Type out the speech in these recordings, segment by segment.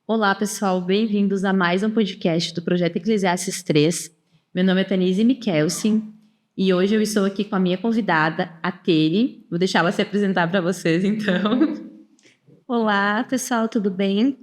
Olá, pessoal, bem-vindos a mais um podcast do Projeto Eclesiastes 3. Meu nome é Tanise Mikelsen e hoje eu estou aqui com a minha convidada, a Tere. Vou deixar ela se apresentar para vocês, então. Olá, pessoal, tudo bem?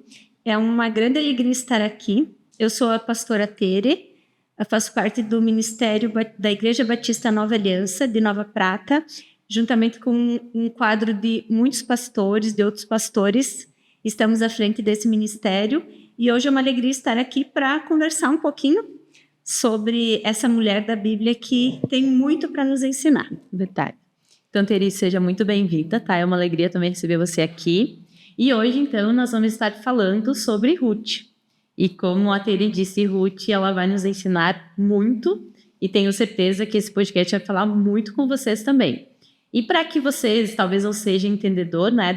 É uma grande alegria estar aqui. Eu sou a pastora Tere, eu faço parte do Ministério da Igreja Batista Nova Aliança, de Nova Prata, juntamente com um quadro de muitos pastores, de outros pastores. Estamos à frente desse ministério e hoje é uma alegria estar aqui para conversar um pouquinho sobre essa mulher da Bíblia que tem muito para nos ensinar. Verdade. Então, Tere, seja muito bem-vinda, tá? É uma alegria também receber você aqui. E hoje, então, nós vamos estar falando sobre Ruth. E como a Tere disse, Ruth, ela vai nos ensinar muito e tenho certeza que esse podcast vai falar muito com vocês também. E para que vocês, talvez não sejam entendedor, né,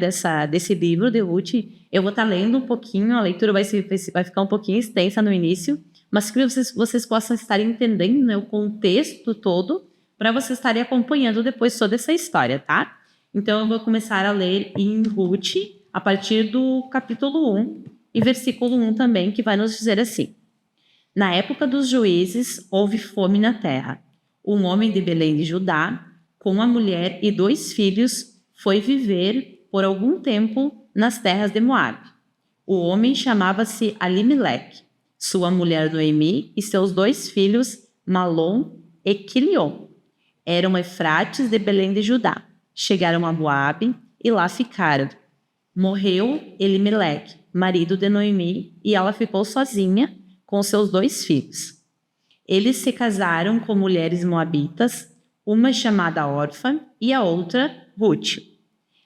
desse livro de Ruth, eu vou estar lendo um pouquinho, a leitura vai ficar um pouquinho extensa no início, mas que vocês possam estar entendendo, né, o contexto todo, para vocês estarem acompanhando depois toda essa história, tá? Então eu vou começar a ler em Ruth, a partir do capítulo 1 e versículo 1 também, que vai nos dizer assim: Na época dos juízes, houve fome na terra. Um homem de Belém de Judá, com uma mulher e 2 filhos, foi viver por algum tempo nas terras de Moabe. O homem chamava-se Alimeleque, sua mulher Noemi e seus 2 filhos, Malom e Quilion. Eram Efrates de Belém de Judá. Chegaram a Moabe e lá ficaram. Morreu Elimeleque, marido de Noemi, e ela ficou sozinha com seus 2 filhos. Eles se casaram com mulheres moabitas, uma chamada Orfa e a outra Ruth.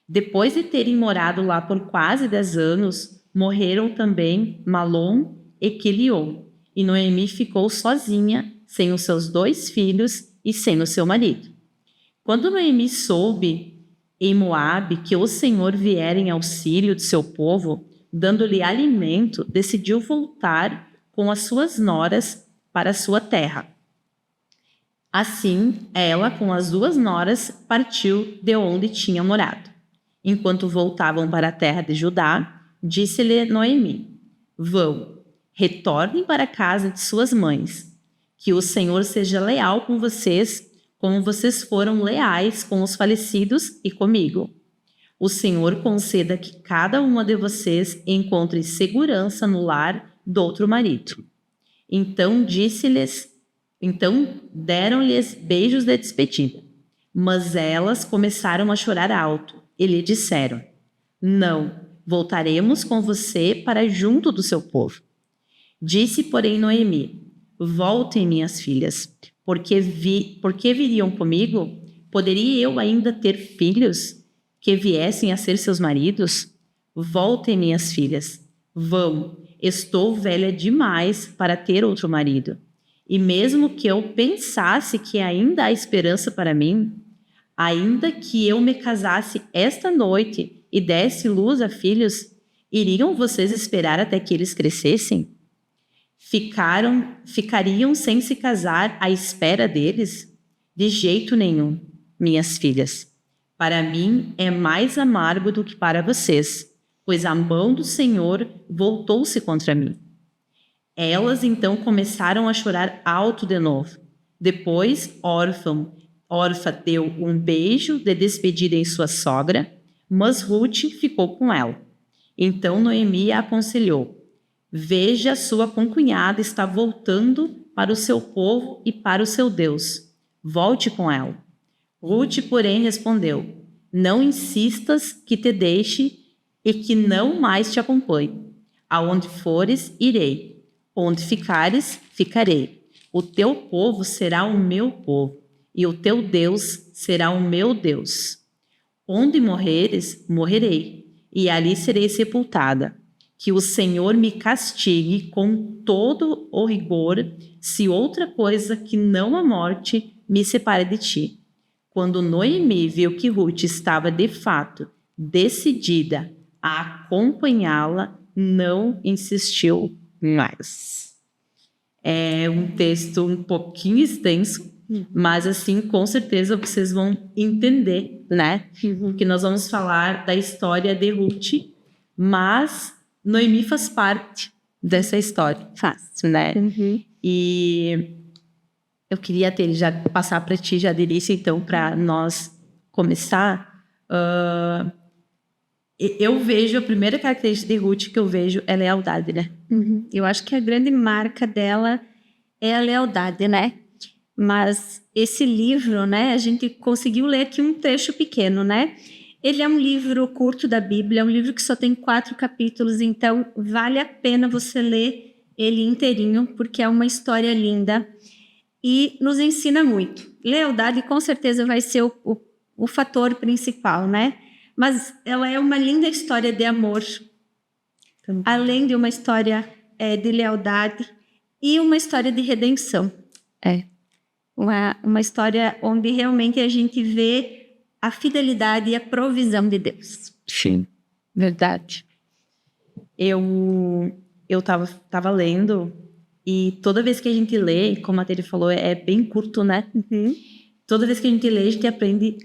Depois de terem morado lá por quase 10 anos, morreram também Malom e Quilion, e Noemi ficou sozinha, sem os seus 2 filhos e sem o seu marido. Quando Noemi soube em Moabe que o Senhor viera em auxílio de seu povo, dando-lhe alimento, decidiu voltar com as suas noras para a sua terra. Assim, ela, com as 2 noras, partiu de onde tinha morado. Enquanto voltavam para a terra de Judá, disse-lhe Noemi: Vão, retornem para a casa de suas mães. Que o Senhor seja leal com vocês, como vocês foram leais com os falecidos e comigo. O Senhor conceda que cada uma de vocês encontre segurança no lar do outro marido. Então deram-lhes beijos de despedida. Mas elas começaram a chorar alto e lhe disseram: Não, voltaremos com você para junto do seu povo. Disse, porém, Noemi: Voltem, minhas filhas, porque viriam comigo? Poderia eu ainda ter filhos que viessem a ser seus maridos? Voltem, minhas filhas, vão, estou velha demais para ter outro marido. E mesmo que eu pensasse que ainda há esperança para mim, ainda que eu me casasse esta noite e desse luz a filhos, iriam vocês esperar até que eles crescessem? Ficariam sem se casar à espera deles? De jeito nenhum, minhas filhas. Para mim é mais amargo do que para vocês, pois a mão do Senhor voltou-se contra mim. Elas então começaram a chorar alto de novo. Depois, Orfa deu um beijo de despedida em sua sogra, mas Ruth ficou com ela. Então Noemi a aconselhou: Veja, sua concunhada está voltando para o seu povo e para o seu Deus. Volte com ela. Ruth, porém, respondeu: Não insistas que te deixe e que não mais te acompanhe. Aonde fores, irei. Onde ficares, ficarei. O teu povo será o meu povo, e o teu Deus será o meu Deus. Onde morreres, morrerei, e ali serei sepultada. Que o Senhor me castigue com todo o rigor, se outra coisa que não a morte me separe de ti. Quando Noemi viu que Ruth estava de fato decidida a acompanhá-la, não insistiu mais. É um texto um pouquinho extenso, mas assim, com certeza vocês vão entender, né? Que nós vamos falar da história de Ruth, mas Noemi faz parte dessa história. Fácil, né? Uhum. E eu queria já passar para ti, já delícia, então, para nós começar. Eu vejo, a primeira característica de Ruth que eu vejo é lealdade, né? Uhum. Eu acho que a grande marca dela é a lealdade, né? Mas esse livro, né, a gente conseguiu ler aqui um trecho pequeno, né? Ele é um livro curto da Bíblia, é um livro que só tem 4 capítulos, então vale a pena você ler ele inteirinho, porque é uma história linda e nos ensina muito. Lealdade com certeza vai ser o fator principal, né? Mas ela é uma linda história de amor, além de uma história de lealdade e uma história de redenção. É. Uma história onde realmente a gente vê a fidelidade e a provisão de Deus. Sim, verdade. Eu tava lendo e toda vez que a gente lê, como a Tere falou, é bem curto, né? Uhum. Toda vez que a gente lê, a gente aprende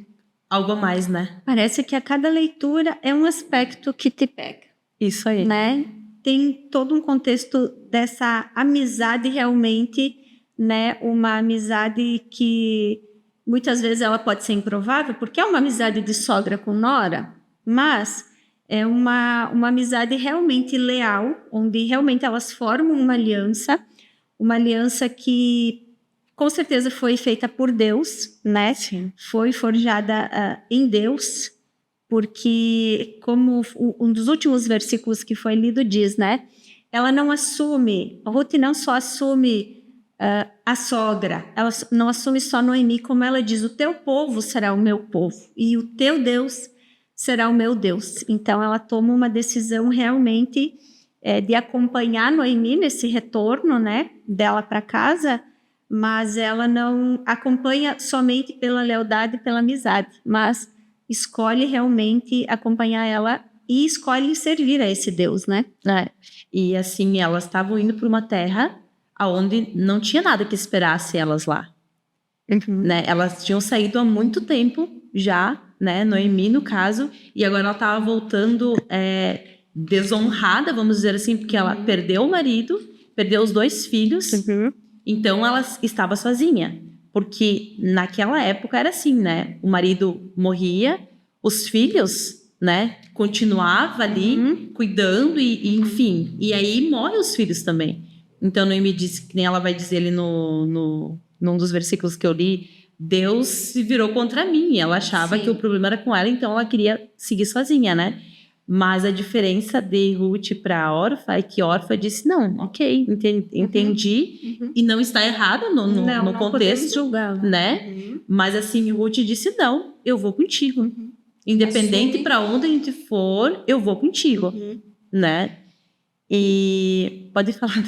algo a mais, né? Parece que a cada leitura é um aspecto que te pega. Isso aí. Né? Tem todo um contexto dessa amizade realmente, né? Uma amizade que muitas vezes ela pode ser improvável, porque é uma amizade de sogra com nora, mas é uma amizade realmente leal, onde realmente elas formam uma aliança que com certeza foi feita por Deus, né? Sim. Foi forjada em Deus, porque como um dos últimos versículos que foi lido diz, né? Ela não assume, Ruth não só assume a sogra, ela não assume só Noemi, como ela diz, o teu povo será o meu povo e o teu Deus será o meu Deus. Então ela toma uma decisão realmente de acompanhar Noemi nesse retorno, né, dela para casa, mas ela não acompanha somente pela lealdade e pela amizade, mas escolhe realmente acompanhar ela e escolhe servir a esse Deus, né? É. E assim, elas estavam indo para uma terra onde não tinha nada que esperasse elas lá. Uhum. Né? Elas tinham saído há muito tempo já, né? Noemi, no caso, e agora ela estava voltando desonrada, vamos dizer assim, porque ela perdeu o marido, perdeu os 2 filhos, então ela estava sozinha. Porque naquela época era assim, né? O marido morria, os filhos, né, continuava ali cuidando e enfim, e aí morrem os filhos também. Então Noemi disse, que nem ela vai dizer ali num dos versículos que eu li, Deus se virou contra mim. Ela achava que o problema era com ela, então ela queria seguir sozinha, né? Mas a diferença de Ruth para Orfa é que Orfa disse, não, ok, entendi, e não está errada no contexto, julgar, né? Mas assim, Ruth disse, não, eu vou contigo. Independente para onde a gente for, eu vou contigo, né? E pode falar.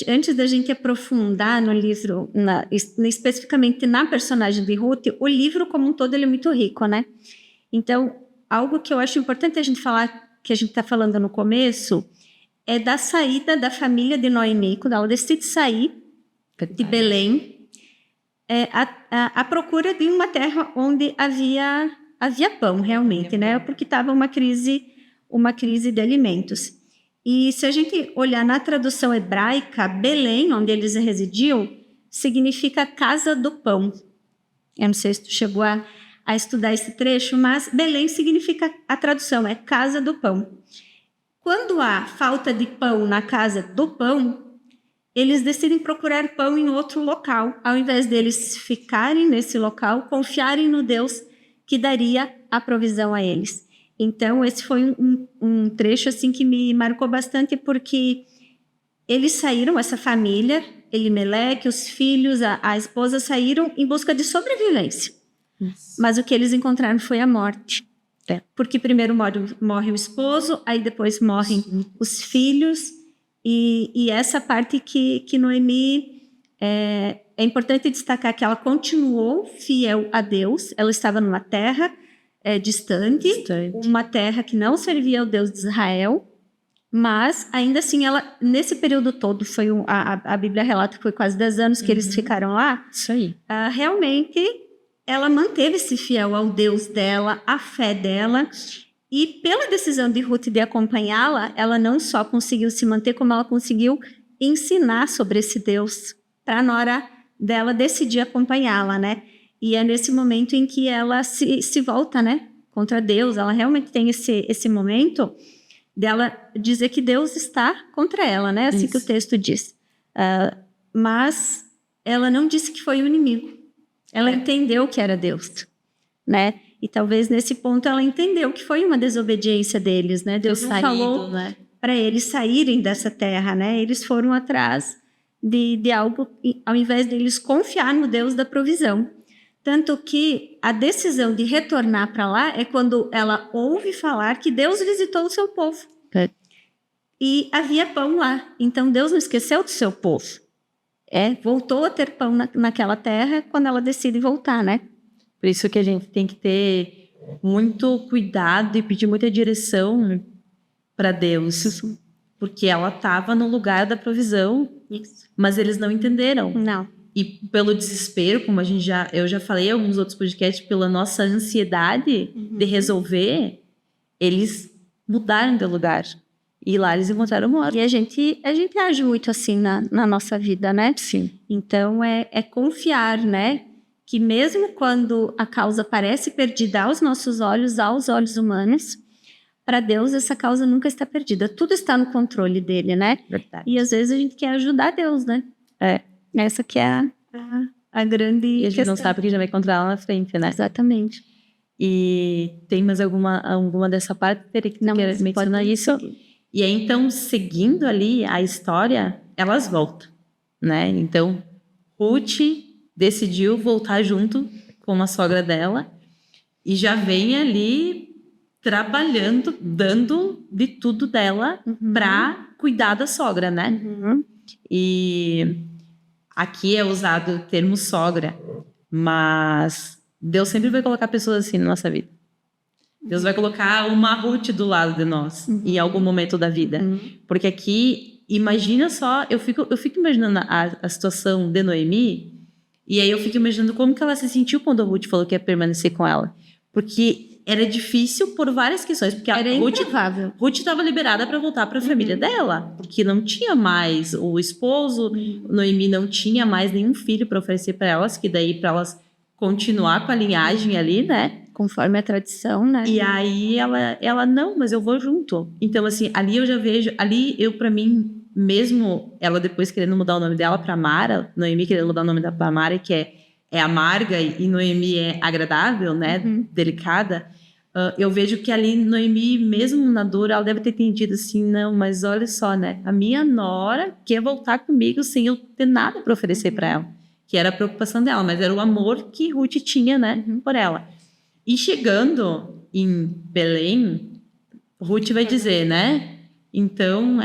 Antes da gente aprofundar no livro, especificamente na personagem de Ruth, o livro como um todo ele é muito rico, né? Então, algo que eu acho importante a gente falar, que a gente está falando no começo, é da saída da família de Noemi, quando ela decide sair de Belém, a procura de uma terra onde havia pão, realmente, né? Porque estava uma crise de alimentos. E se a gente olhar na tradução hebraica, Belém, onde eles residiam, significa casa do pão. Eu não sei se tu chegou a estudar esse trecho, mas Belém significa, a tradução é casa do pão. Quando há falta de pão na casa do pão, eles decidem procurar pão em outro local, ao invés deles ficarem nesse local, confiarem no Deus que daria a provisão a eles. Então, esse foi um trecho assim que me marcou bastante, porque eles saíram, essa família, Elimeleque, os filhos, a esposa, saíram em busca de sobrevivência. Mas o que eles encontraram foi a morte. Porque primeiro morre o esposo, aí depois morrem os filhos, e essa parte que Noemi... É importante destacar que ela continuou fiel a Deus, ela estava numa terra distante, uma terra que não servia ao Deus de Israel, mas ainda assim ela, nesse período todo, a Bíblia relata que foi quase 10 anos que eles ficaram lá. Isso aí. Realmente ela manteve-se fiel ao Deus dela, à fé dela, E pela decisão de Ruth de acompanhá-la, ela não só conseguiu se manter, como ela conseguiu ensinar sobre esse Deus para a nora dela decidir acompanhá-la, né? E é nesse momento em que ela se volta, né, contra Deus. Ela realmente tem esse momento dela dizer que Deus está contra ela, né? Assim que o texto diz. Mas ela não disse que foi o inimigo. Ela entendeu que era Deus, né? E talvez nesse ponto ela entendeu que foi uma desobediência deles, né? Deus não falou para eles saírem dessa terra, né? Eles foram atrás de algo, ao invés de eles confiar no Deus da provisão. Tanto que a decisão de retornar para lá é quando ela ouve falar que Deus visitou o seu povo. E havia pão lá. Então Deus não esqueceu do seu povo. Voltou a ter pão naquela terra quando ela decide voltar, né? Por isso que a gente tem que ter muito cuidado e pedir muita direção para Deus. Isso. Porque ela estava no lugar da provisão, mas eles não entenderam. Não. E pelo desespero, como eu já falei em alguns outros podcasts, pela nossa ansiedade de resolver, eles mudaram de lugar. E lá eles encontraram morte. E a gente age muito assim na nossa vida, né? Sim. Então é confiar, né? Que mesmo quando a causa parece perdida aos nossos olhos, aos olhos humanos, para Deus essa causa nunca está perdida. Tudo está no controle dele, né? Verdade. E às vezes a gente quer ajudar Deus, né? Essa que é a grande questão. E a gente não questão. sabe que já vai encontrar lá na frente, né? Exatamente. E tem mais alguma dessa parte que Não, quer mencionar isso? E aí, então, seguindo ali a história, elas voltam, né? Então, Ruth decidiu voltar junto com a sogra dela e já vem ali trabalhando, dando de tudo dela para cuidar da sogra, né? E aqui é usado o termo sogra, mas Deus sempre vai colocar pessoas assim na nossa vida. Deus vai colocar uma Ruth do lado de nós em algum momento da vida. Porque aqui, imagina só, eu fico imaginando a situação de Noemi, e aí eu fico imaginando como que ela se sentiu quando a Ruth falou que ia permanecer com ela. Porque era difícil por várias questões. Porque era improvável. Ruth estava liberada para voltar para a família dela, porque não tinha mais o esposo, Noemi não tinha mais nenhum filho para oferecer para elas, que daí para elas continuar com a linhagem ali, né? Conforme a tradição, né? E aí ela não, mas eu vou junto. Então, assim, ali eu já vejo, para mim, mesmo ela depois querendo mudar o nome dela para Mara, Noemi querendo mudar o nome dela para Mara, que é amarga, e Noemi é agradável, né? Delicada. Eu vejo que ali Noemi, mesmo na dor, ela deve ter entendido assim, não, mas olha só, né? A minha nora quer voltar comigo sem eu ter nada para oferecer para ela. Que era a preocupação dela, mas era o amor que Ruth tinha, né? Por ela. E chegando em Belém, Ruth vai dizer, né? Então,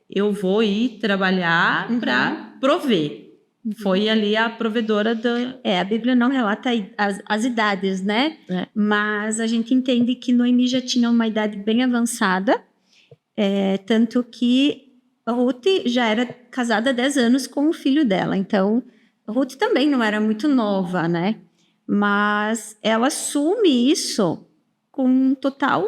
eu vou ir trabalhar para prover. Foi ali a provedora da... A Bíblia não relata as idades, né? Mas a gente entende que Noemi já tinha uma idade bem avançada, tanto que Ruth já era casada há 10 anos com o filho dela. Então, Ruth também não era muito nova, né? Mas ela assume isso com total...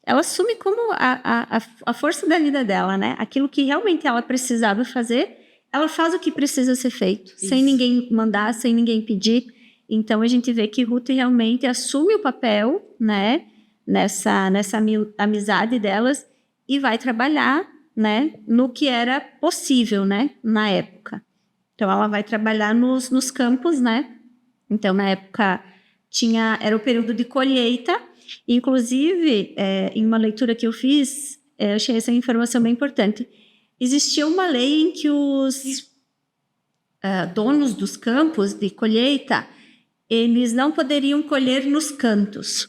Ela assume como a força da vida dela, né? Aquilo que realmente ela precisava fazer, ela faz o que precisa ser feito, sem ninguém mandar, sem ninguém pedir. Então, a gente vê que Ruth realmente assume o papel, né? Nessa amizade delas e vai trabalhar, né? No que era possível, né? Na época. Então, ela vai trabalhar nos campos, né? Então, na época, era o período de colheita. Inclusive, em uma leitura que eu fiz, eu achei essa informação bem importante. Existia uma lei em que os donos dos campos de colheita, eles não poderiam colher nos cantos,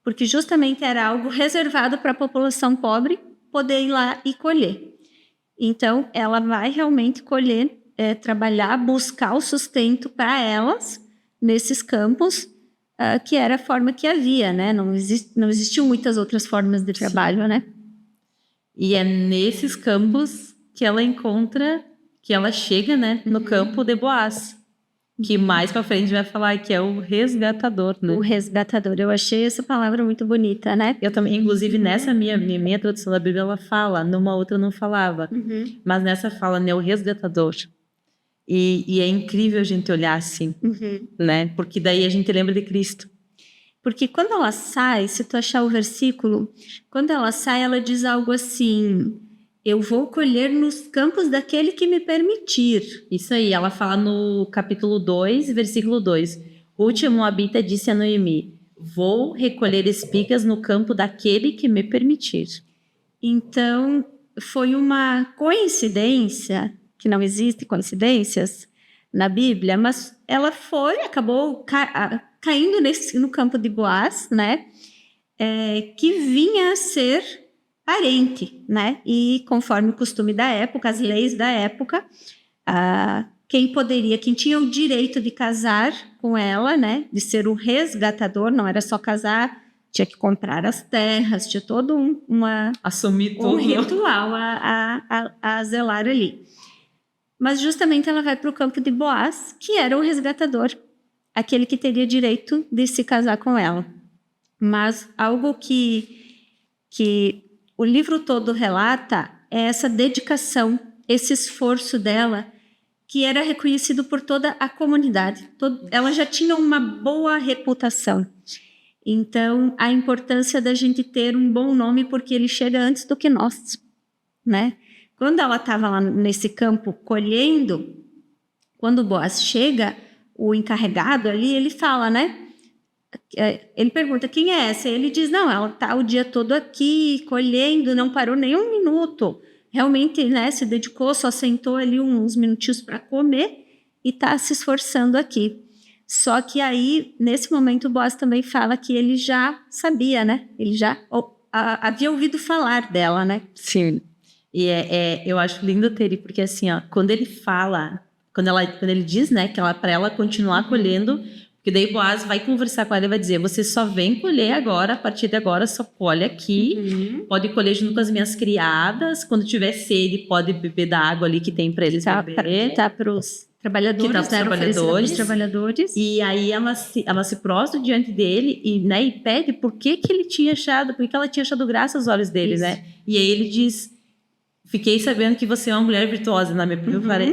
porque justamente era algo reservado para a população pobre poder ir lá e colher. Então, ela vai realmente colher, trabalhar, buscar o sustento para elas nesses campos, que era a forma que havia, né? Não existiam muitas outras formas de trabalho, né? E é nesses campos que ela chega, né? No campo de Boaz. que mais pra frente vai falar que é o resgatador, né? O resgatador. Eu achei essa palavra muito bonita, né? Eu também, inclusive, nessa minha tradução da Bíblia, ela fala, numa outra não falava, mas nessa fala, né, o resgatador. E é incrível a gente olhar assim, né? Porque daí a gente lembra de Cristo. Porque quando ela sai, se tu achar o versículo, quando ela sai, ela diz algo assim: eu vou colher nos campos daquele que me permitir. Isso aí, ela fala no capítulo 2, versículo 2. Ruth, a Moabita, disse a Noemi: vou recolher espigas no campo daquele que me permitir. Então, foi uma coincidência, que não existe coincidências na Bíblia, mas ela acabou caindo no campo de Boaz, né? Que vinha a ser parente, né? E conforme o costume da época, as leis da época, quem tinha o direito de casar com ela, né? De ser o resgatador, não era só casar, tinha que comprar as terras, tinha todo assumir um ritual a zelar ali. Mas justamente ela vai para o campo de Boaz, que era o resgatador, aquele que teria direito de se casar com ela. Mas algo que o livro todo relata é essa dedicação, esse esforço dela, que era reconhecido por toda a comunidade. Ela já tinha uma boa reputação. Então, a importância da gente ter um bom nome, porque ele chega antes do que nós, né? Quando ela estava lá nesse campo colhendo, quando o Boaz chega, o encarregado ali, ele fala, né? Ele pergunta, quem é essa? Ele diz, não, ela está o dia todo aqui, colhendo, não parou nem um minuto. Realmente, né, se dedicou, só sentou ali uns minutinhos para comer e está se esforçando aqui. Só que aí, nesse momento, o Boaz também fala que ele já sabia, né? Ele já havia ouvido falar dela, né? Sim. E eu acho lindo, Teri, porque assim, ó, quando ele fala, quando ele diz, né, que para ela continuar colhendo, porque daí Boaz vai conversar com ela e vai dizer, você só vem colher agora, a partir de agora só colhe aqui, pode colher junto com as minhas criadas, quando tiver sede pode beber da água ali que tem para eles beber. Tá para os trabalhadores. E aí ela se prostra diante dele e, né, e pede por que ela tinha achado graça aos olhos dele, né? E aí ele diz, fiquei sabendo que você é uma mulher virtuosa, na minha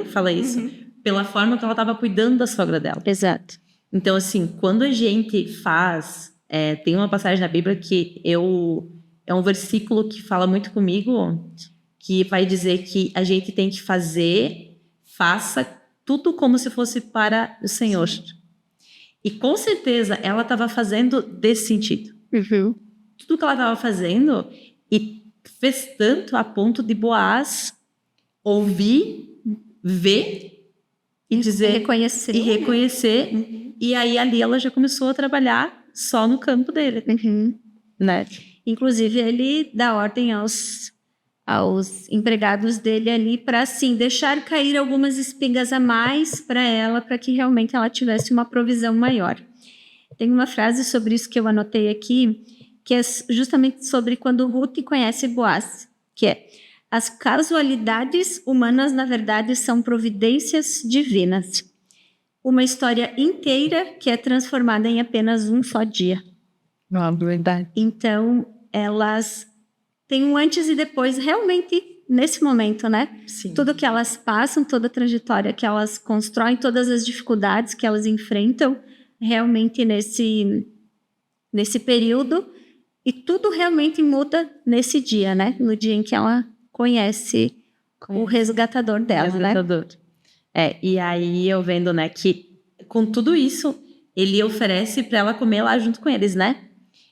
fala isso, pela forma que ela estava cuidando da sogra dela. Exato. Então, assim, quando a gente faz... tem uma passagem na Bíblia que é um versículo que fala muito comigo, que vai dizer que a gente tem que faça tudo como se fosse para o Senhor. E com certeza ela estava fazendo desse sentido. Tudo que ela estava fazendo e fez tanto a ponto de Boaz ouvir, ver e dizer... reconhecer. E aí ali ela já começou a trabalhar só no campo dele. Né? Inclusive ele dá ordem aos empregados dele ali para, assim, deixar cair algumas espigas a mais para ela, para que realmente ela tivesse uma provisão maior. Tem uma frase sobre isso que eu anotei aqui, que é justamente sobre quando Ruth conhece Boaz, que é: as casualidades humanas, na verdade, são providências divinas. Uma história inteira que é transformada em apenas um só dia. Verdade. Então, elas têm um antes e depois, realmente, nesse momento, né? Sim. Tudo que elas passam, toda a trajetória que elas constroem, todas as dificuldades que elas enfrentam, realmente nesse período, e tudo realmente muda nesse dia, né? No dia em que ela conhece o resgatador dela, né? E aí eu vendo, né, que com tudo isso, ele oferece para ela comer lá junto com eles, né?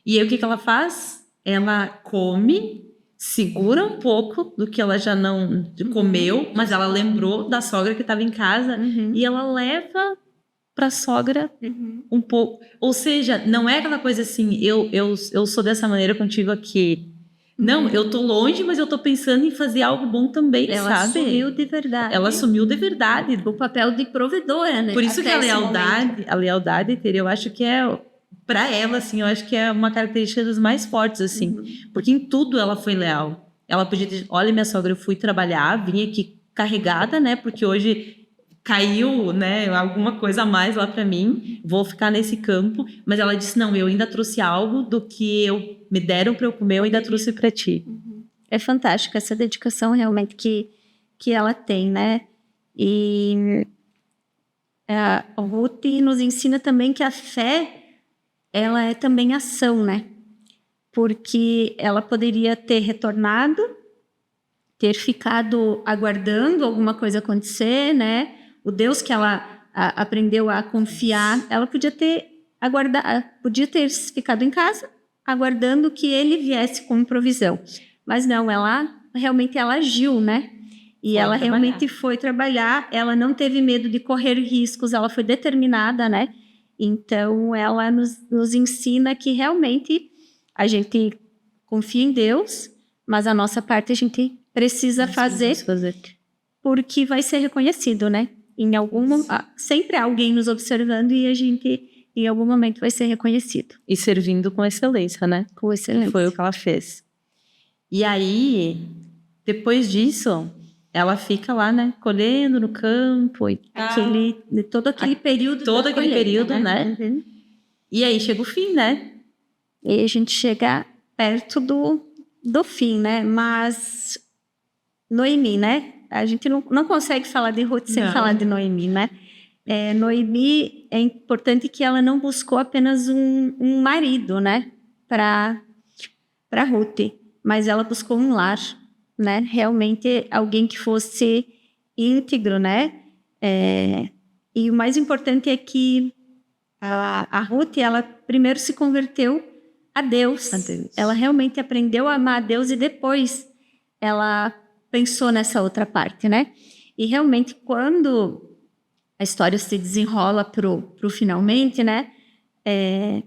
E aí o que ela faz? Ela come, segura um pouco do que ela já não comeu, mas ela lembrou da sogra que estava em casa e ela leva para a sogra um pouco. Ou seja, não é aquela coisa assim, eu sou dessa maneira contigo aqui. Não, eu tô longe, mas eu tô pensando em fazer algo bom também, ela sabe? Assumiu de verdade. Ela assumiu de verdade. O papel de provedora, né? Por isso que a lealdade, eu acho que para ela, assim, eu acho que é uma característica das mais fortes, assim. Porque em tudo ela foi leal. Ela podia dizer, olha, minha sogra, eu fui trabalhar, vim aqui carregada, né? Porque hoje caiu, né, alguma coisa a mais lá para mim, vou ficar nesse campo. Mas ela disse, não, eu ainda trouxe algo do que me deram para eu comer, eu ainda trouxe para ti. É fantástica essa dedicação realmente que ela tem, né? E a Ruth nos ensina também que a fé, ela é também ação, né? Porque ela poderia ter retornado, ter ficado aguardando alguma coisa acontecer, né? O Deus que ela aprendeu a confiar, ela podia ter ficado em casa, aguardando que ele viesse com provisão. Mas não, ela agiu, né? E ela realmente foi trabalhar, ela não teve medo de correr riscos, ela foi determinada, né? Então, ela nos ensina que realmente a gente confia em Deus, mas a nossa parte a gente precisa fazer, porque vai ser reconhecido, né? Sempre há alguém nos observando e a gente, em algum momento, vai ser reconhecido. E servindo com excelência, né? Com excelência. Foi o que ela fez. E aí, depois disso, ela fica lá, né? Colhendo no campo. Todo aquele período. Todo aquele período, né? Uhum. E aí chega o fim, né? E a gente chega perto do fim, né? Mas Noemi, né? A gente não consegue falar de Ruth sem falar de Noemi, né? Noemi, é importante que ela não buscou apenas um marido, né? Para Ruth, mas ela buscou um lar, né? Realmente alguém que fosse íntegro, né? E o mais importante é que a Ruth, ela primeiro se converteu a Deus. Ela realmente aprendeu a amar a Deus e depois ela pensou nessa outra parte, né? E realmente quando a história se desenrola pro finalmente, né?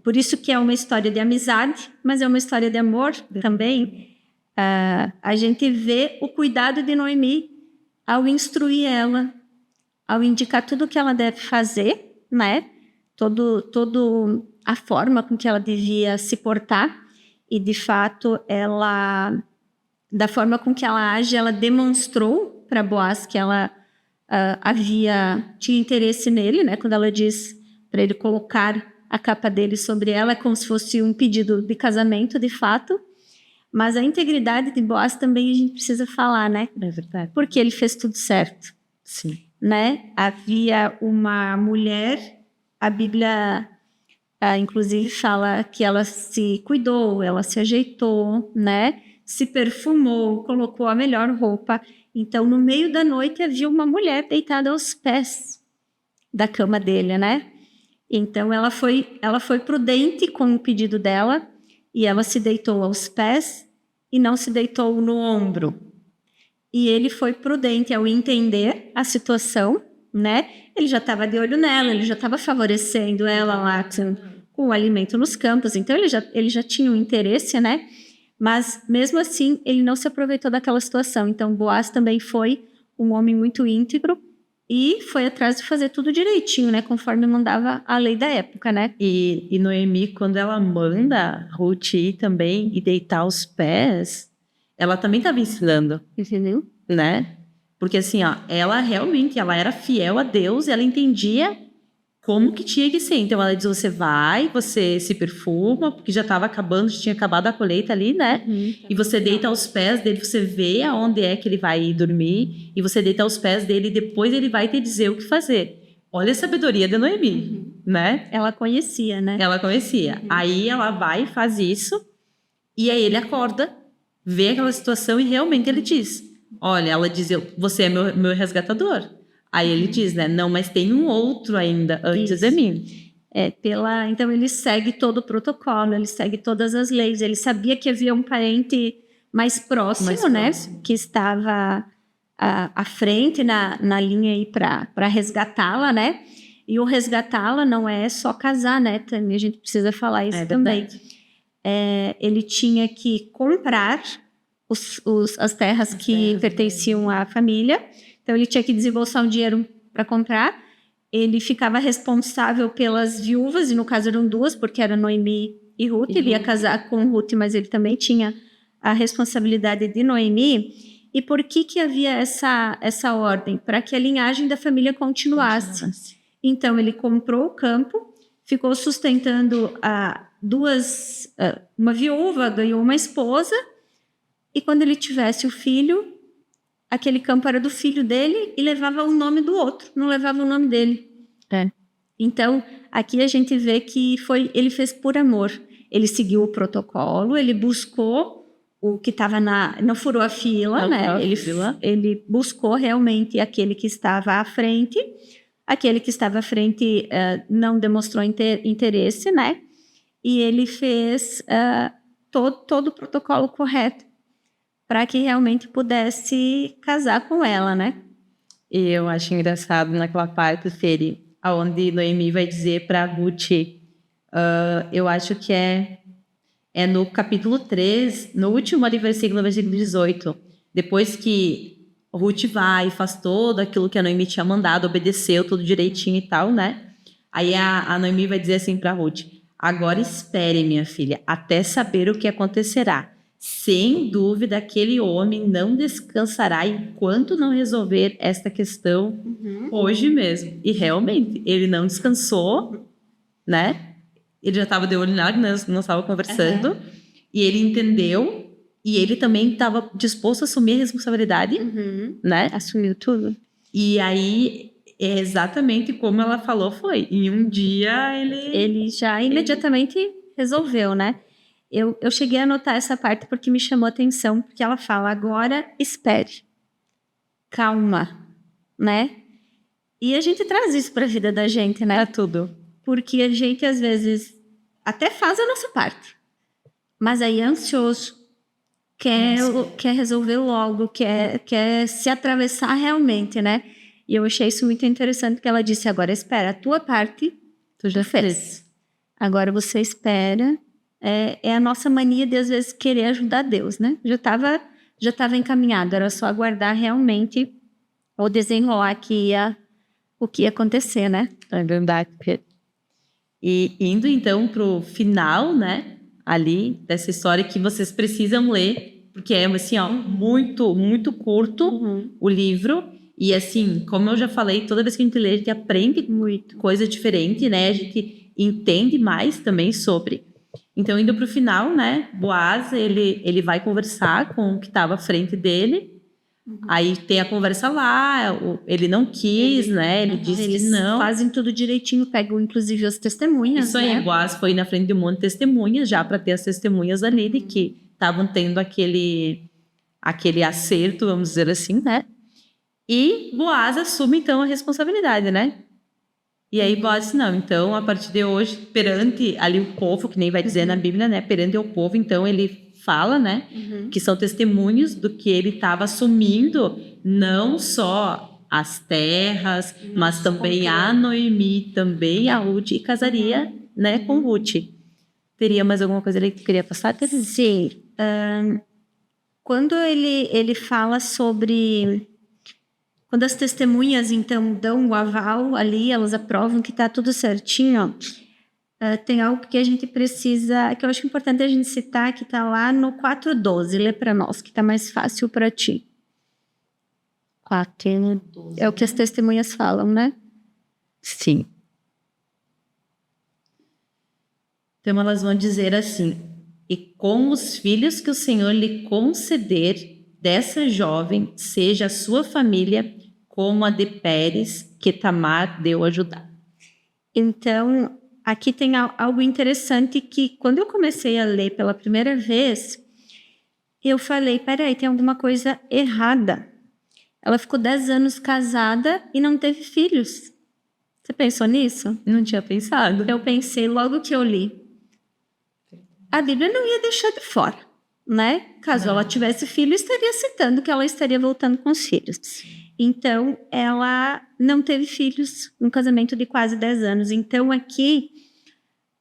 Por isso que é uma história de amizade, mas é uma história de amor também. A gente vê o cuidado de Noemi ao instruir ela, ao indicar tudo o que ela deve fazer, né? Todo a forma com que ela devia se portar. E, de fato, da forma com que ela age, ela demonstrou para Boaz que ela tinha interesse nele, né? Quando ela diz para ele colocar a capa dele sobre ela, é como se fosse um pedido de casamento, de fato. Mas a integridade de Boaz também a gente precisa falar, né? É verdade. Porque ele fez tudo certo. Sim. Né? Havia uma mulher, a Bíblia inclusive fala que ela se cuidou, ela se ajeitou, né? Se perfumou, colocou a melhor roupa. Então, no meio da noite, havia uma mulher deitada aos pés da cama dele, né? Então, ela foi prudente com o pedido dela e ela se deitou aos pés e não se deitou no ombro. E ele foi prudente ao entender a situação, né? Ele já estava de olho nela, ele já estava favorecendo ela lá com o alimento nos campos. Então, ele já tinha um interesse, né? Mas, mesmo assim, ele não se aproveitou daquela situação. Então, Boaz também foi um homem muito íntegro e foi atrás de fazer tudo direitinho, né? Conforme mandava a lei da época, né? E Noemi, quando ela manda Ruth ir também e deitar os pés, ela também estava ensinando. Entendeu? Né? Porque assim, ó, ela realmente, ela era fiel a Deus, ela entendia como que tinha que ser. Então ela diz, você se perfuma, porque já estava acabando, já tinha acabado a colheita ali, né? E você deita aos pés dele, você vê aonde é que ele vai dormir, e você deita aos pés dele, e depois ele vai te dizer o que fazer. Olha a sabedoria de Noemi, né? Ela conhecia, né? Ela conhecia. Aí ela vai e faz isso, e aí ele acorda, vê aquela situação e realmente ele diz, olha, ela diz, você é meu resgatador. Aí ele diz, né, não, mas tem um outro ainda antes de mim. Então ele segue todo o protocolo, ele segue todas as leis, ele sabia que havia um parente mais próximo, né, que estava à frente na linha aí para resgatá-la, né, e o resgatá-la não é só casar, né, também a gente precisa falar isso também. Ele tinha que comprar as terras que pertenciam à família, então ele tinha que desembolsar um dinheiro para comprar, ele ficava responsável pelas viúvas, e no caso eram duas, porque era Noemi e Ruth, ele ia casar com Ruth, mas ele também tinha a responsabilidade de Noemi, E por que havia essa ordem? Para que a linhagem da família continuasse. Então, ele comprou o campo, ficou sustentando uma viúva, ganhou uma esposa, e quando ele tivesse o filho, aquele campo era do filho dele e levava o nome do outro, não levava o nome dele. Então, aqui a gente vê que ele fez por amor. Ele seguiu o protocolo, ele buscou o que estava não furou a fila, né? Ele buscou realmente aquele que estava à frente. Aquele que estava à frente não demonstrou interesse, né? E ele fez todo o protocolo correto para que realmente pudesse casar com ela, né? E eu acho engraçado naquela parte, Feri, onde Noemi vai dizer para Ruth, eu acho que é no capítulo 3, no último versículo 18, depois que Ruth vai e faz todo aquilo que a Noemi tinha mandado, obedeceu tudo direitinho e tal, né? Aí a Noemi vai dizer assim para Ruth, agora espere, minha filha, até saber o que acontecerá. Sem dúvida, aquele homem não descansará enquanto não resolver esta questão hoje mesmo. E realmente, ele não descansou, né? Ele já estava de olho nela, nós estávamos conversando, e ele entendeu, e ele também estava disposto a assumir a responsabilidade, né? Assumiu tudo. E aí, é exatamente como ela falou, foi. E um dia ele já imediatamente resolveu, né? Eu cheguei a anotar essa parte porque me chamou a atenção, porque ela fala, agora espere, calma, né? E a gente traz isso para a vida da gente, né? Tudo. Porque a gente, às vezes, até faz a nossa parte, mas aí é ansioso, quer resolver logo, quer se atravessar realmente, né? E eu achei isso muito interessante que ela disse, agora espera, a tua parte tu já fez. Agora você espera. É a nossa mania de, às vezes, querer ajudar Deus, né? Já estava encaminhado, era só aguardar realmente ou desenrolar o que ia acontecer, né? É verdade. E indo, então, para o final, né? Ali, dessa história que vocês precisam ler, porque é, assim, ó, muito, muito curto o livro. E, assim, como eu já falei, toda vez que a gente lê, a gente aprende muito coisa diferente, né? A gente entende mais também sobre. Então, indo para o final, né? Boaz, ele vai conversar com o que estava à frente dele. Aí tem a conversa lá, ele não quis, né? Ele disse que não. Fazem tudo direitinho, pegam inclusive as testemunhas. Isso aí, né? Boaz foi na frente de um monte de testemunhas, já para ter as testemunhas ali de que estavam tendo aquele acerto, vamos dizer assim, né? E Boaz assume então a responsabilidade, né? E aí Boaz disse, não, então a partir de hoje, perante ali o povo, que nem vai dizer na Bíblia, né? Perante o povo, então ele fala, né? Que são testemunhos do que ele estava assumindo, não só as terras, mas também a Noemi, também a Ruth, e casaria, né, com Ruth. Teria mais alguma coisa ali que queria passar? Sim. Quando ele fala sobre... Quando as testemunhas, então, dão o aval ali, elas aprovam que está tudo certinho, tem algo que a gente precisa, que eu acho importante a gente citar, que está lá no 4:12. Lê para nós, que está mais fácil para ti. 4:12. É o que as testemunhas falam, né? Sim. Então elas vão dizer assim, e com os filhos que o Senhor lhe conceder dessa jovem, seja a sua família como a de Pérez, que Tamar deu a Judá. Então, aqui tem algo interessante que, quando eu comecei a ler pela primeira vez, eu falei, peraí, tem alguma coisa errada. Ela ficou 10 anos casada e não teve filhos. Você pensou nisso? Não tinha pensado. Eu pensei logo que eu li. A Bíblia não ia deixar de fora, né? Caso ela tivesse filho, estaria citando que ela estaria voltando com os filhos. Então, ela não teve filhos num casamento de quase 10 anos. Então, aqui,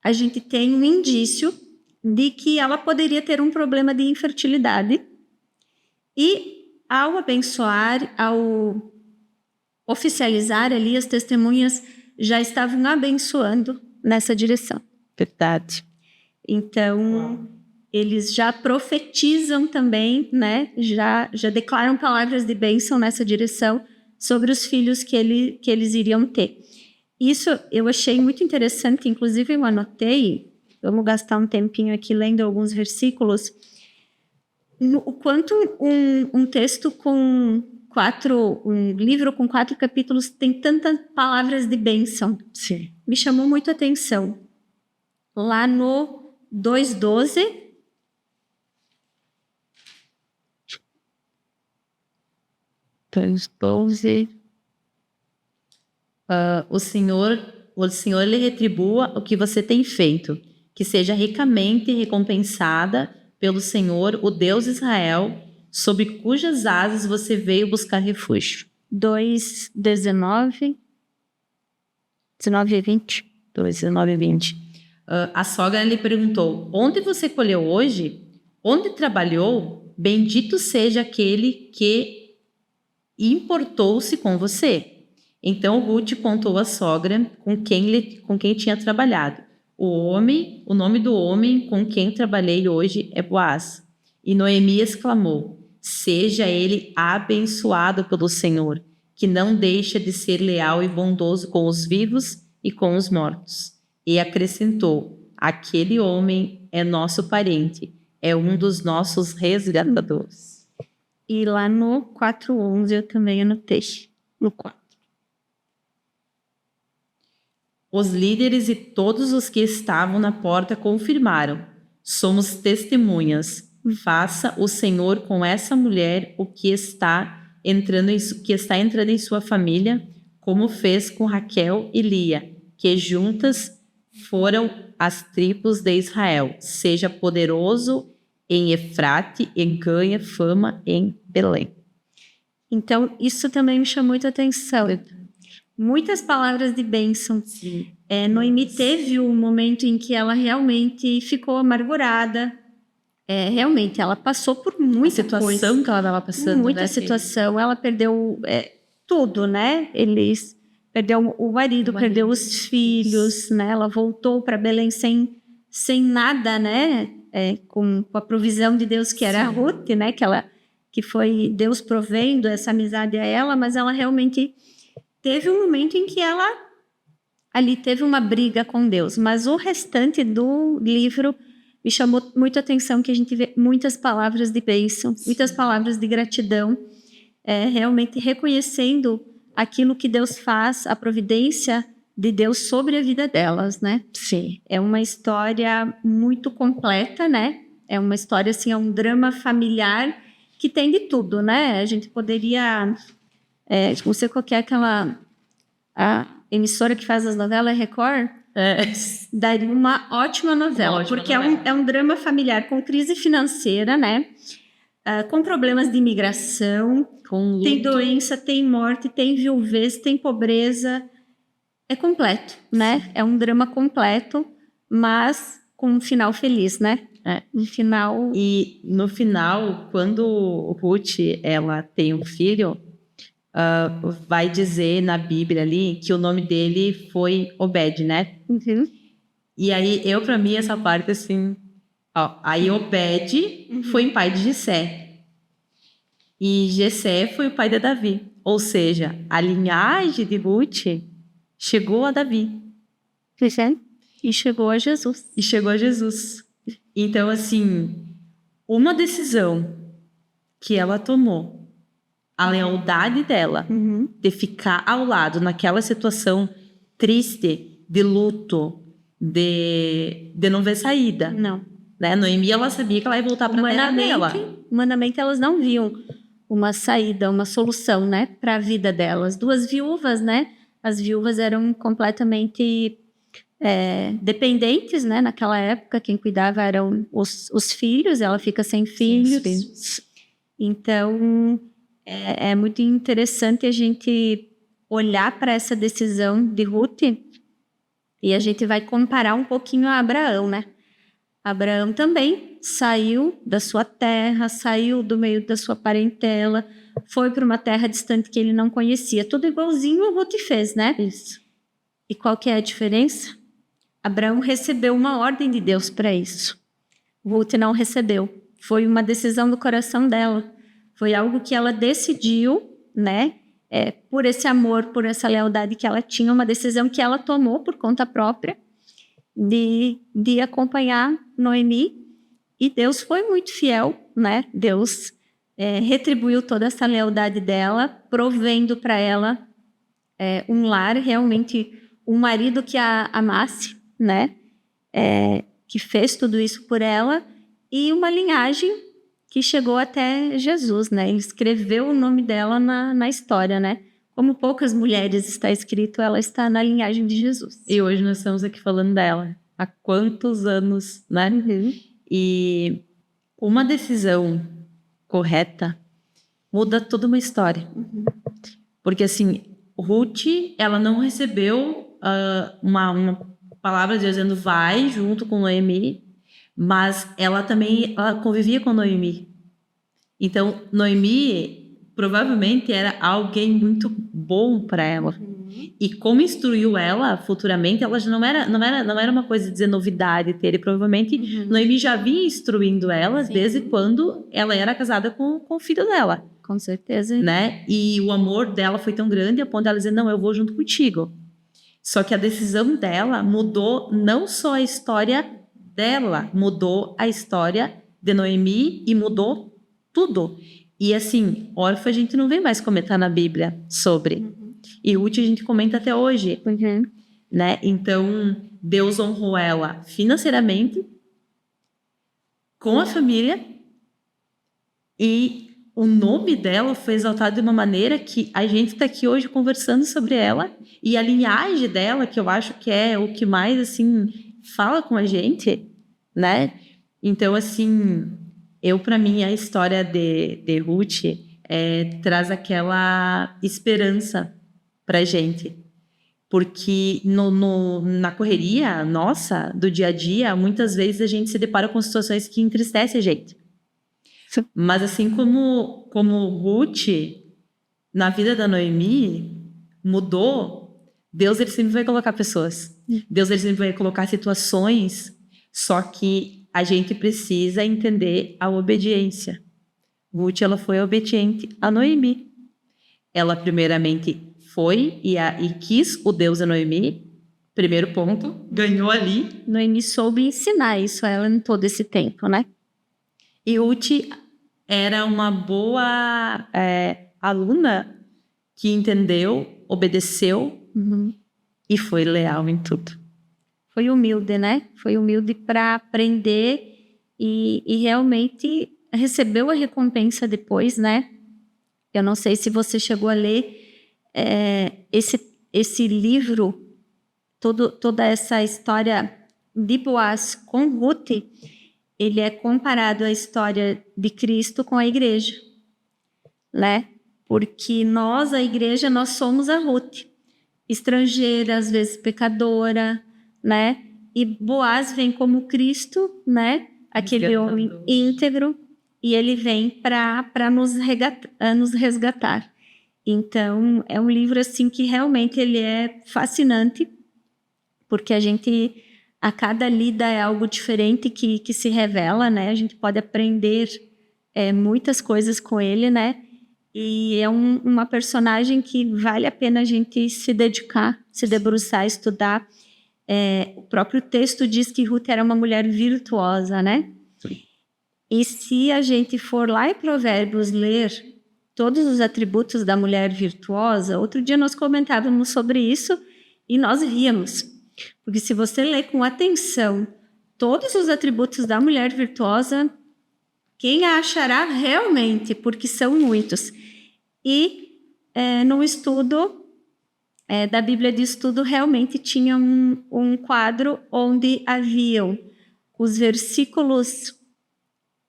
a gente tem um indício de que ela poderia ter um problema de infertilidade. E, ao abençoar, ao oficializar ali, as testemunhas já estavam abençoando nessa direção. Verdade. Então, eles já profetizam também, né? Já declaram palavras de bênção nessa direção sobre os filhos que eles iriam ter. Isso eu achei muito interessante, inclusive eu anotei, vamos gastar um tempinho aqui lendo alguns versículos, o quanto um texto com um livro com 4 capítulos tem tantas palavras de bênção. Sim. Me chamou muito a atenção. Lá no 2:12... O Senhor lhe retribua o que você tem feito, que seja ricamente recompensada pelo Senhor, o Deus de Israel, sob cujas asas você veio buscar refúgio. 2:19, 19 e 20. 19 e 20. A sogra lhe perguntou: onde você colheu hoje? Onde trabalhou? Bendito seja aquele que importou-se com você. Então Ruth contou à sogra com quem tinha trabalhado. O nome do homem com quem trabalhei hoje é Boaz. E Noemi exclamou: seja ele abençoado pelo Senhor, que não deixa de ser leal e bondoso com os vivos e com os mortos. E acrescentou: aquele homem é nosso parente, é um dos nossos resgatadores. E lá no 4:11 eu também anotei. No 4. Os líderes e todos os que estavam na porta confirmaram: somos testemunhas. Faça o Senhor com essa mulher o que está entrando em sua família, como fez com Raquel e Lia, que juntas foram as tribos de Israel. Seja poderoso em Efrate e ganha fama em Belém. Então, isso também me chamou muita atenção. Muitas palavras de bênção. Noemi teve um momento em que ela realmente ficou amargurada. Realmente, ela passou por muita situação que ela estava passando. Muita situação. Ela perdeu tudo, né? Eles perdeu o marido, perdeu os filhos, né? Ela voltou para Belém sem nada, né? Com a provisão de Deus, que era a Ruth, né? Que foi Deus provendo essa amizade a ela, mas ela realmente teve um momento em que ela ali teve uma briga com Deus. Mas o restante do livro me chamou muito a atenção, que a gente vê muitas palavras de bênção, muitas palavras de gratidão, realmente reconhecendo aquilo que Deus faz, a providência de Deus sobre a vida delas, né? Sim. É uma história muito completa, né? É uma história, assim, é um drama familiar que tem de tudo, né? A gente poderia... não sei qual que é a emissora que faz as novelas, Record, daria uma ótima novela, porque é um drama familiar com crise financeira, né? Com problemas de imigração, tem doença, tem morte, tem viuvez, tem pobreza. É completo, né? Sim. É um drama completo, mas com um final feliz, né? E no final, quando Ruth ela tem um filho, vai dizer na Bíblia ali que o nome dele foi Obed, né? Uhum. E aí, para mim, essa parte assim... aí Obed foi o pai de Jessé. E Jessé foi o pai de Davi. Ou seja, a linhagem de Ruth chegou a Davi. E chegou a Jesus. Então, assim, uma decisão que ela tomou, a lealdade dela, de ficar ao lado naquela situação triste, de luto, de não ver saída. Não. Né? Noemi, ela sabia que ela ia voltar para a terra dela. Humanamente, elas não viam uma saída, uma solução, né, para a vida delas. 2 viúvas, né? As viúvas eram completamente dependentes, né? Naquela época, quem cuidava eram os filhos. Ela fica sem filhos. Então, é muito interessante a gente olhar para essa decisão de Ruth e a gente vai comparar um pouquinho a Abraão, né? Abraão também saiu da sua terra, saiu do meio da sua parentela, foi para uma terra distante que ele não conhecia. Tudo igualzinho o Ruth fez, né? Isso. E qual que é a diferença? Abraão recebeu uma ordem de Deus para isso. Ruth não recebeu. Foi uma decisão do coração dela. Foi algo que ela decidiu, né? Por esse amor, por essa lealdade que ela tinha, uma decisão que ela tomou por conta própria de acompanhar Noemi. E Deus foi muito fiel, né? Deus retribuiu toda essa lealdade dela, provendo para ela um lar, realmente um marido que a amasse, né? Que fez tudo isso por ela, e uma linhagem que chegou até Jesus, né? Ele escreveu o nome dela na história, né? Como poucas mulheres está escrito, ela está na linhagem de Jesus. E hoje nós estamos aqui falando dela. Há quantos anos, né? Uhum. E uma decisão correta muda toda uma história. Uhum. Porque, assim, Ruth, ela não recebeu uma palavra dizendo vai junto com Noemi, mas ela convivia com Noemi. Então, Noemi provavelmente era alguém muito bom para ela. E como instruiu ela futuramente, ela já não era uma coisa de dizer novidade ter. Provavelmente Noemi já vinha instruindo ela desde quando ela era casada com o filho dela. Com certeza. Né? E o amor dela foi tão grande a ponto de ela dizer, não, eu vou junto contigo. Só que a decisão dela mudou não só a história dela, mudou a história de Noemi e mudou tudo. E assim, órfã a gente não vê mais comentar na Bíblia sobre. E Ruth a gente comenta até hoje. Né? Então, Deus honrou ela financeiramente, com a família, e o nome dela foi exaltado de uma maneira que a gente está aqui hoje conversando sobre ela, e a linhagem dela, que eu acho que é o que mais, assim, fala com a gente, né? Então, assim, para mim, a história de Ruth traz aquela esperança pra gente. Porque na correria nossa, do dia a dia, muitas vezes a gente se depara com situações que entristecem a gente. Mas assim como Ruth, na vida da Noemi, mudou, Deus ele sempre vai colocar pessoas. Deus ele sempre vai colocar situações, só que a gente precisa entender a obediência. Ruth, ela foi obediente a Noemi. Ela primeiramente foi e quis o Deus da Noemi. Primeiro ponto, ganhou ali. Noemi soube ensinar isso a ela em todo esse tempo, né? E Ruth era uma boa aluna que entendeu, obedeceu e foi leal em tudo. Foi humilde, né? Foi humilde para aprender e realmente recebeu a recompensa depois, né? Eu não sei se você chegou a ler esse livro, toda essa história de Boaz com Ruth. Ele é comparado à história de Cristo com a igreja, né? Porque nós, a igreja, nós somos a Ruth, estrangeira, às vezes pecadora, né? E Boaz vem como Cristo, né? Aquele homem íntegro, e ele vem para nos resgatar. Então, é um livro assim que realmente ele é fascinante, porque a cada lida é algo diferente que se revela, né? A gente pode aprender muitas coisas com ele, né? E é uma personagem que vale a pena a gente se dedicar, se debruçar, estudar. O próprio texto diz que Ruth era uma mulher virtuosa, né? Sim. E se a gente for lá em Provérbios ler todos os atributos da mulher virtuosa, outro dia nós comentávamos sobre isso e nós ríamos. Porque se você ler com atenção todos os atributos da mulher virtuosa, quem a achará realmente? Porque são muitos. E no estudo da Bíblia de Estudo, realmente tinha um quadro onde haviam os versículos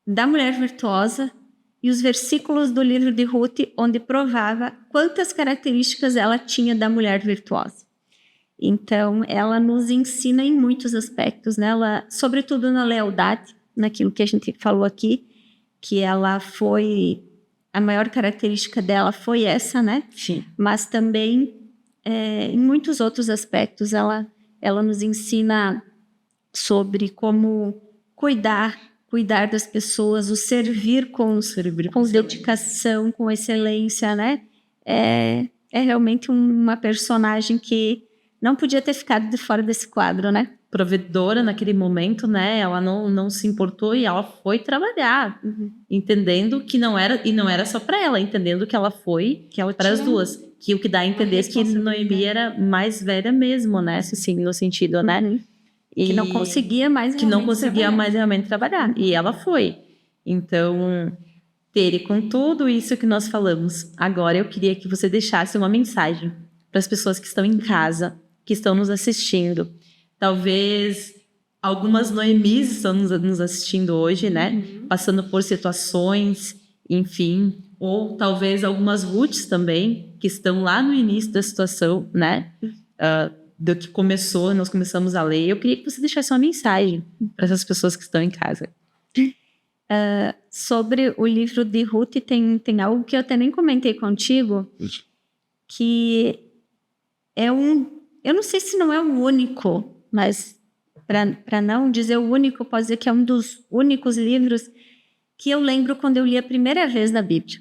da mulher virtuosa e os versículos do livro de Ruth, onde provava quantas características ela tinha da mulher virtuosa. Então, ela nos ensina em muitos aspectos, né? Sobretudo na lealdade, naquilo que a gente falou aqui, que ela foi... A maior característica dela foi essa, né? Sim. Mas também, em muitos outros aspectos, ela nos ensina sobre como cuidar cuidar das pessoas, o servir com dedicação, com excelência, né? É realmente uma personagem que não podia ter ficado de fora desse quadro, né? Provedora naquele momento, né? Ela não se importou e ela foi trabalhar, entendendo que não era só para ela, entendendo que ela foi para as duas. Que o que dá a entender é que Noemi era mais velha mesmo, né? Assim, no sentido, né? Que não conseguia mais realmente trabalhar. E ela foi. Então, Tere, com tudo isso que nós falamos, agora eu queria que você deixasse uma mensagem para as pessoas que estão em casa, que estão nos assistindo. Talvez algumas Noemis estão nos assistindo hoje, né? Passando por situações, enfim. Ou talvez algumas Ruths também, que estão lá no início da situação, né? Do que nós começamos a ler. Eu queria que você deixasse uma mensagem para essas pessoas que estão em casa. Sobre o livro de Ruth, tem algo que eu até nem comentei contigo, que é eu não sei se não é o único, mas para não dizer o único, posso dizer que é um dos únicos livros que eu lembro quando eu li a primeira vez na Bíblia.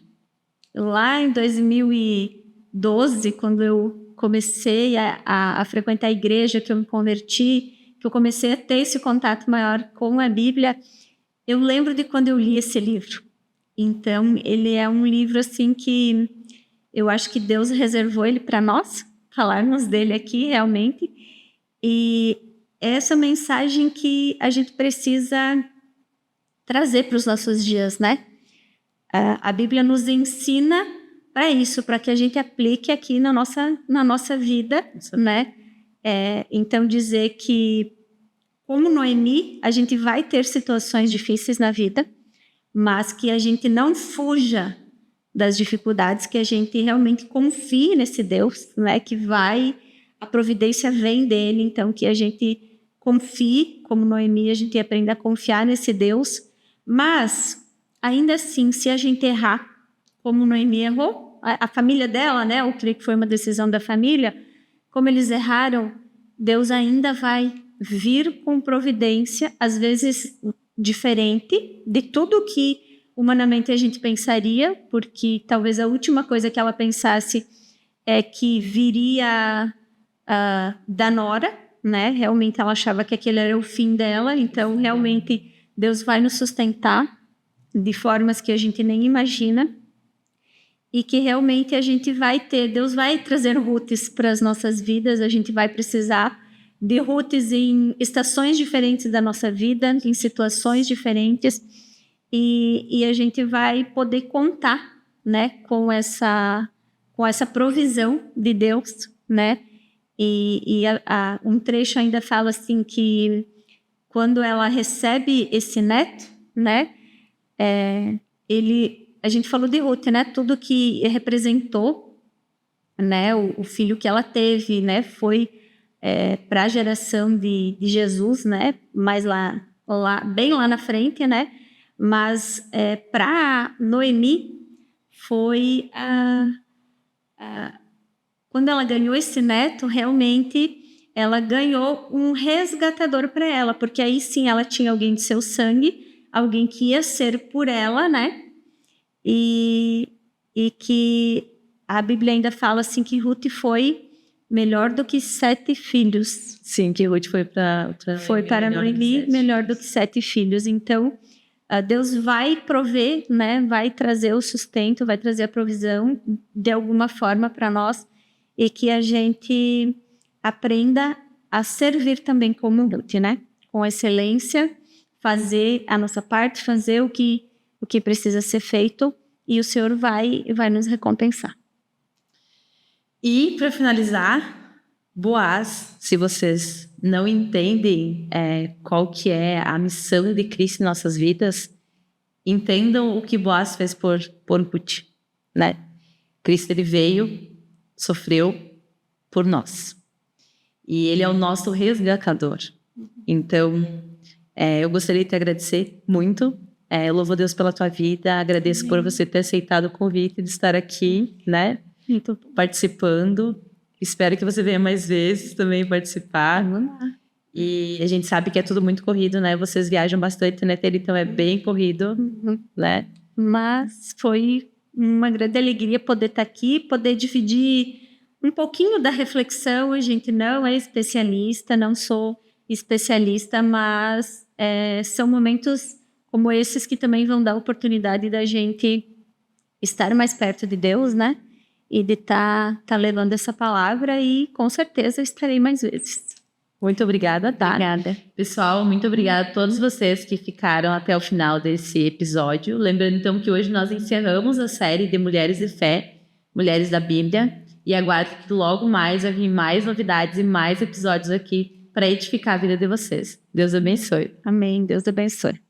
Lá em 2012, quando eu comecei a frequentar a igreja, que eu me converti, que eu comecei a ter esse contato maior com a Bíblia, eu lembro de quando eu li esse livro. Então, ele é um livro assim que eu acho que Deus reservou ele para nós, falarmos dele aqui realmente. E essa mensagem que a gente precisa trazer para os nossos dias, né? A Bíblia nos ensina para isso, para que a gente aplique aqui na nossa vida, né? Então, dizer que, como Noemi, a gente vai ter situações difíceis na vida, mas que a gente não fuja das dificuldades, que a gente realmente confie nesse Deus, né? Que a providência vem dele, então que a gente confie, como Noemi, a gente aprenda a confiar nesse Deus, mas ainda assim, se a gente errar, como Noemi errou, a família dela, né? Eu creio que foi uma decisão da família, como eles erraram, Deus ainda vai vir com providência, às vezes diferente de tudo que humanamente a gente pensaria, porque talvez a última coisa que ela pensasse é que viria da nora, né? Realmente ela achava que aquele era o fim dela, então realmente Deus vai nos sustentar de formas que a gente nem imagina e que realmente a gente Deus vai trazer Ruths para as nossas vidas, a gente vai precisar de Ruths em estações diferentes da nossa vida, em situações diferentes, e a gente vai poder contar, né, com essa provisão de Deus, né? E um trecho ainda fala assim que quando ela recebe esse neto, né, a gente falou de Ruth, né, tudo que representou, né, o filho que ela teve, né, foi para a geração de Jesus, né, mais bem lá na frente, né, mas para Noemi foi quando ela ganhou esse neto, realmente ela ganhou um resgatador para ela, porque aí sim ela tinha alguém de seu sangue, alguém que ia ser por ela, né? E que a Bíblia ainda fala assim que Ruth foi melhor do que 7 filhos. Sim, que Ruth foi para Noemi melhor do que 7 filhos. Então, Deus vai prover, né? Vai trazer o sustento, vai trazer a provisão de alguma forma para nós e que a gente aprenda a servir também como Ruth, né? Com excelência, fazer a nossa parte, fazer o que precisa ser feito e o Senhor vai nos recompensar. E para finalizar, Boaz, se vocês não entendem qual que é a missão de Cristo em nossas vidas, entendam o que Boaz fez por Ruth, né? Cristo, ele veio, sofreu por nós. E ele é o nosso resgatador. Então, eu gostaria de te agradecer muito. Eu louvo a Deus pela tua vida. Agradeço por você ter aceitado o convite de estar aqui, né? Participando. Espero que você venha mais vezes também participar. E a gente sabe que é tudo muito corrido, né? Vocês viajam bastante, né, Tere? Então é bem corrido, né? Mas foi uma grande alegria poder estar aqui, poder dividir um pouquinho da reflexão. A gente não é especialista, não sou especialista, mas são momentos como esses que também vão dar a oportunidade da gente estar mais perto de Deus, né? E de tá levando essa palavra, e com certeza estarei mais vezes. Muito obrigada, tá? Obrigada. Pessoal, muito obrigada a todos vocês que ficaram até o final desse episódio. Lembrando, então, que hoje nós encerramos a série de Mulheres de Fé, Mulheres da Bíblia, e aguardo que logo mais vai vir mais novidades e mais episódios aqui para edificar a vida de vocês. Deus abençoe. Amém. Deus abençoe.